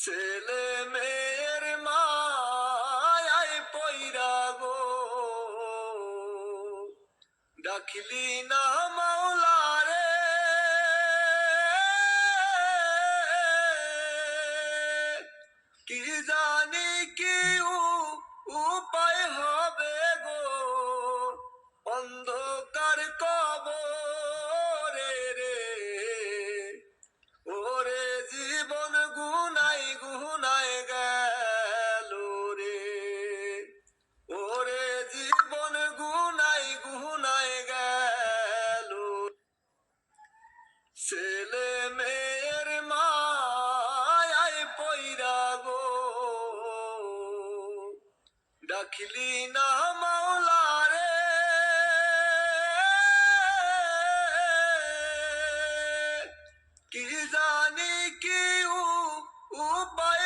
ছেলে মেয়ের মায়ায় পইরা গো ডাকলি না মাওলারে, কি জানি কি উপায় হবে গো অন্ধকার কবরে রে। ওরে জীবন গুনাই গুনাই গেল রে, ওরে জীবন গুনাই গুনাই গেল। ছেলে মেয়ের মায়ায় পইরা গো ডাকলি না মাওলারে, কি জানি কি উপায়